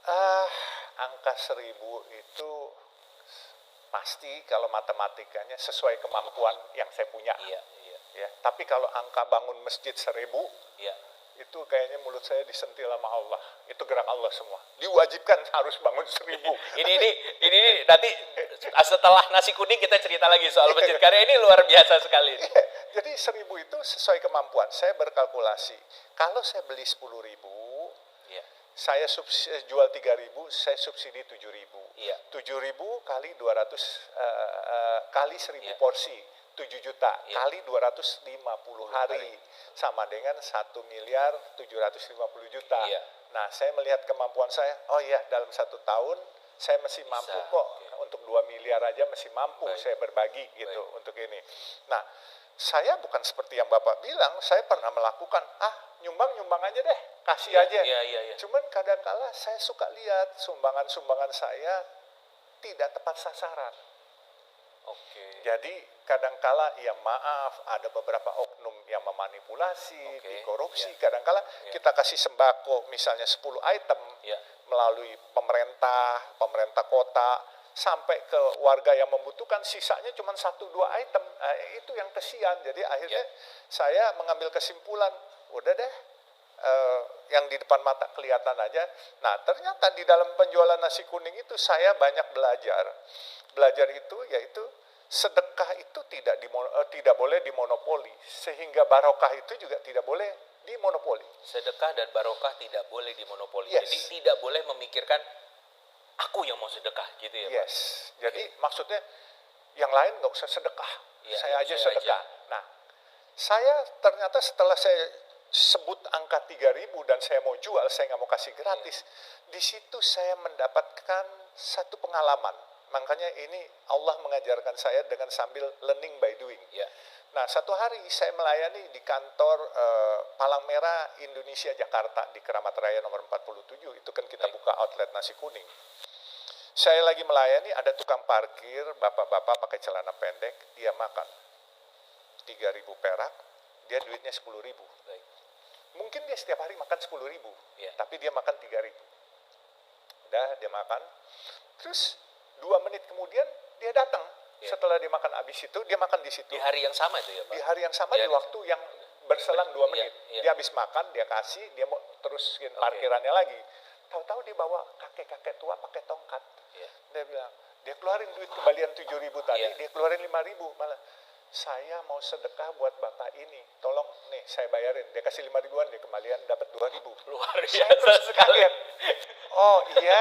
Ah, angka 1.000 itu pasti kalau matematikanya sesuai kemampuan yang saya punya. Iya, iya, Ya, tapi kalau angka bangun masjid 1.000 iya. itu kayaknya mulut saya disentil sama Allah. Itu gerak Allah semua. Diwajibkan harus bangun 1.000. Ini nanti setelah nasi kuning kita cerita lagi soal masjid karena ini luar biasa sekali. Jadi 1.000 itu sesuai kemampuan. Saya berkalkulasi. Kalau saya beli 10.000, Iya, saya jual 3.000, saya subsidi 7.000. iya. 7.000 kali 200 kali 1.000 Iya. porsi. 7 juta Iya. kali 250 hari sama dengan 1.750.000.000. Iya. Nah, saya melihat kemampuan saya, oh iya dalam 1 tahun saya masih Bisa, mampu kok, oke. untuk 2 miliar aja masih mampu Baik. saya berbagi gitu Baik. untuk ini. Nah, saya bukan seperti yang Bapak bilang, saya pernah melakukan, nyumbang aja deh, kasih Iya, aja. iya, iya, iya. Cuman kadang-kala saya suka lihat sumbangan-sumbangan saya tidak tepat sasaran. Oke. Jadi kadangkala ya maaf, ada beberapa oknum yang memanipulasi, Oke, dikorupsi. iya. Kadangkala Iya. kita kasih sembako misalnya 10 item Iya. melalui pemerintah kota sampai ke warga yang membutuhkan, sisanya cuma 1-2 item. Itu yang kesian. Jadi akhirnya saya mengambil kesimpulan, udah deh, yang di depan mata kelihatan aja. Nah, ternyata di dalam penjualan nasi kuning itu saya banyak belajar. Belajar itu yaitu sedekah itu tidak boleh dimonopoli, sehingga barokah itu juga tidak boleh dimonopoli. Sedekah dan barokah tidak boleh dimonopoli. Yes. Jadi tidak boleh memikirkan aku yang mau sedekah gitu ya, Pak? Yes. Jadi maksudnya yang lain nggak usah sedekah, Ya, saya aja saya sedekah. Nah, saya ternyata setelah saya sebut angka 3.000 dan saya mau jual, saya nggak mau kasih gratis. Di situ saya mendapatkan satu pengalaman. Makanya ini Allah mengajarkan saya dengan sambil learning by doing. Ya. Nah, satu hari saya melayani di kantor Palang Merah Indonesia Jakarta di Keramat Raya nomor 47. Itu kan kita buka outlet nasi kuning. Saya lagi melayani, ada tukang parkir, bapak-bapak pakai celana pendek, dia makan 3.000 perak, dia duitnya 10.000. Baik. Mungkin dia setiap hari makan 10.000, Ya. tapi dia makan 3.000. Udah, dia makan. Terus 2 menit kemudian dia datang. Ya. Setelah dia makan habis itu, dia makan di situ. Di hari yang sama itu ya, Pak? Di hari yang sama, Ya. di waktu yang berselang 2 menit. Ya. Dia habis makan, dia kasih, dia mau terusin parkirannya lagi. Tahu-tahu dia bawa kakek-kakek tua pakai tongkat. Ya. Dia bilang, dia keluarin duit kembalian 7.000 tadi, Ya. dia keluarin 5.000 malah. Saya mau sedekah buat bapak ini, tolong nih saya bayarin. Dia kasih 5.000-an, dia kembalian dapat 2.000. Luar Saya biasa terus sekali. kaget. Oh iya,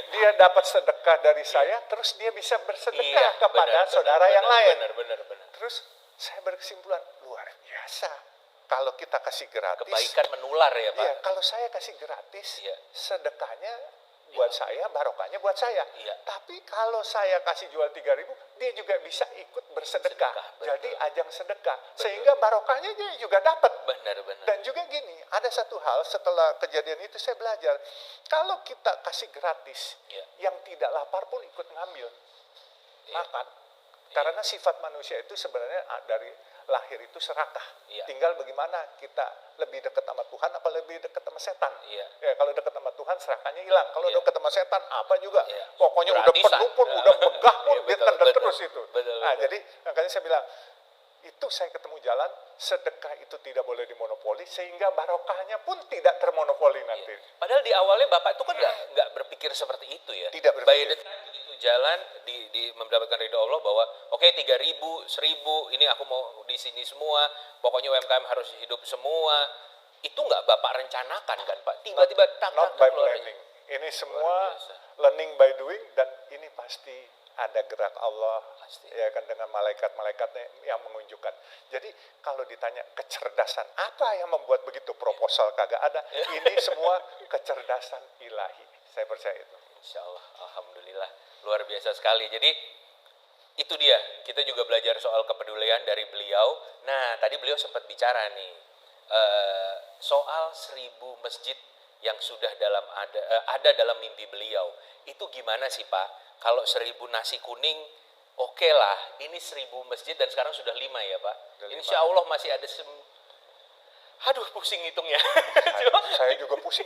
dia dapat sedekah dari saya, terus dia bisa bersedekah kepada saudara yang lain. Benar. Terus saya berkesimpulan, luar biasa. Kalau kita kasih gratis, Kebaikan menular ya, Pak? iya, kalau saya kasih gratis, Iya. sedekahnya buat saya, barokahnya buat saya. Iya. Tapi kalau saya kasih jual 3.000, dia juga bisa ikut bersedekah. Sedekah, betul. Jadi ajang sedekah. Sehingga barokahnya dia juga dapat. Benar. Dan juga gini, ada satu hal setelah kejadian itu saya belajar. Kalau kita kasih gratis, Iya. yang tidak lapar pun ikut ngambil. Iya. Makan. Karena sifat manusia itu sebenarnya dari lahir itu serakah. Iya. Tinggal bagaimana kita lebih dekat sama Tuhan apa lebih dekat sama setan. Iya. Ya, kalau dekat sama Tuhan serakahnya hilang. Kalau Iya. dekat sama setan apa juga. Iya. Pokoknya udah Gratisan. penuh pun, udah megah pun, Iya, dia betul, tendang betul. terus itu. Betul. Jadi makanya saya bilang, itu saya ketemu jalan, sedekah itu tidak boleh dimonopoli, sehingga barokahnya pun tidak termonopoli nanti. Padahal di awalnya Bapak itu kan nggak berpikir seperti itu ya. Tidak berpikir. By the time begitu jalan di mendapatkan ridho Allah bahwa oke 3.000, 1.000 ini aku mau di sini semua. Pokoknya UMKM harus hidup semua. Itu nggak Bapak rencanakan kan Pak? Tiba-tiba Not by planning. Ini semua biasa. learning by doing, dan ini pasti ada gerak Allah, Pasti. ya kan, dengan malaikat-malaikatnya yang menunjukkan. Jadi kalau ditanya kecerdasan apa yang membuat begitu, proposal kagak ada. Ini semua kecerdasan ilahi. Saya percaya itu. Insya Allah, alhamdulillah, luar biasa sekali. Jadi itu dia, kita juga belajar soal kepedulian dari beliau. Nah, tadi beliau sempat bicara nih soal 1.000 masjid yang sudah ada dalam mimpi beliau. Itu gimana sih Pak? Kalau 1.000 nasi kuning, oke lah. Ini 1.000 masjid dan sekarang sudah 5 ya Pak. Sudah 5. Insya Allah masih ada Aduh, pusing hitungnya. Saya juga pusing.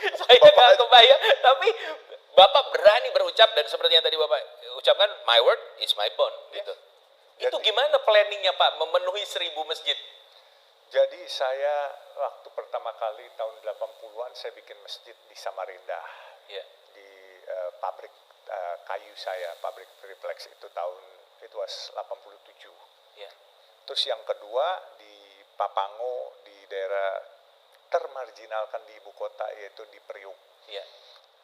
Saya nggak kebayang, tapi Bapak berani berucap dan seperti yang tadi Bapak ucapkan, my word is my bond, gitu. Itu gimana planningnya Pak, memenuhi 1000 masjid? Jadi saya waktu pertama kali tahun 80-an saya bikin masjid di Samarinda. Ya. Di pabrik kayu saya, pabrik triplex itu itu was 87. Ya. Terus yang kedua di Papango, di daerah termarginalkan di ibu kota, yaitu di Priuk. Ya.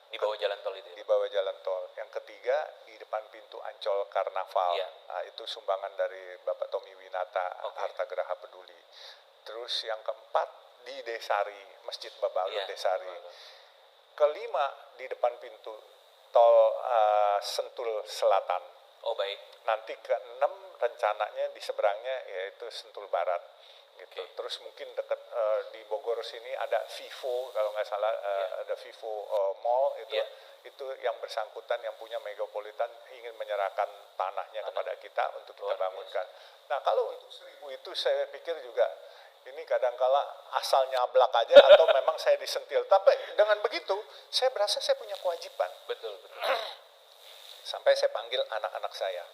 Di bawah jalan tol itu. Di bawah jalan tol. Yang ketiga di depan pintu Ancol Karnaval. Ya. Nah, itu sumbangan dari Bapak Tommy Winata, Harta Geraha Peduli. Terus yang keempat di Desari, Masjid Babalu Desari. Kelima di depan pintu tol Sentul Selatan. Oh baik. Nanti keenam rencananya di seberangnya yaitu Sentul Barat. Gitu. Terus mungkin dekat di Bogor sini ada Vivo, kalau nggak salah ada Vivo Mall itu yang bersangkutan yang punya Megapolitan ingin menyerahkan tanahnya kepada kita untuk kita bangunkan. Nah kalau untuk 1000 itu saya pikir juga ini kadangkala asal nyablak aja atau memang saya disentil. Tapi dengan begitu saya berasa saya punya kewajiban. Betul. Sampai saya panggil anak-anak saya.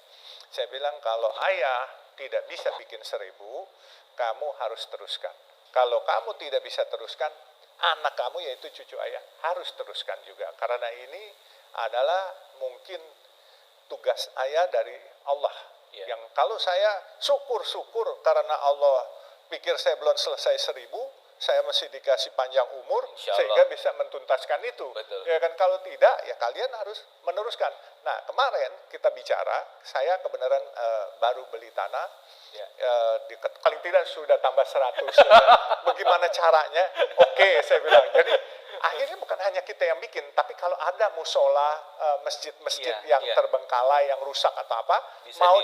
Saya bilang kalau ayah tidak bisa bikin 1000, kamu harus teruskan. Kalau kamu tidak bisa teruskan, anak kamu yaitu cucu ayah harus teruskan juga. Karena ini adalah mungkin tugas ayah dari Allah. Yang kalau saya syukur karena Allah pikir saya belum selesai 1000, saya masih dikasih panjang umur sehingga bisa mentuntaskan itu. Betul. Ya kan, kalau tidak ya kalian harus meneruskan. Nah kemarin kita bicara, saya kebenaran baru beli tanah, paling tidak sudah tambah 100. Bagaimana caranya? Oke, saya bilang. Jadi akhirnya bukan hanya kita yang bikin, tapi kalau ada musola, masjid-masjid yang terbengkalai, yang rusak atau apa, bisa mau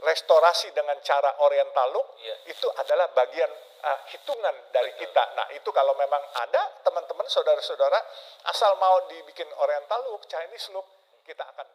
restorasi dengan cara Oriental look, itu adalah bagian hitungan dari kita. Nah itu kalau memang ada teman-teman, saudara-saudara, asal mau dibikin Oriental look, Chinese look, kita akan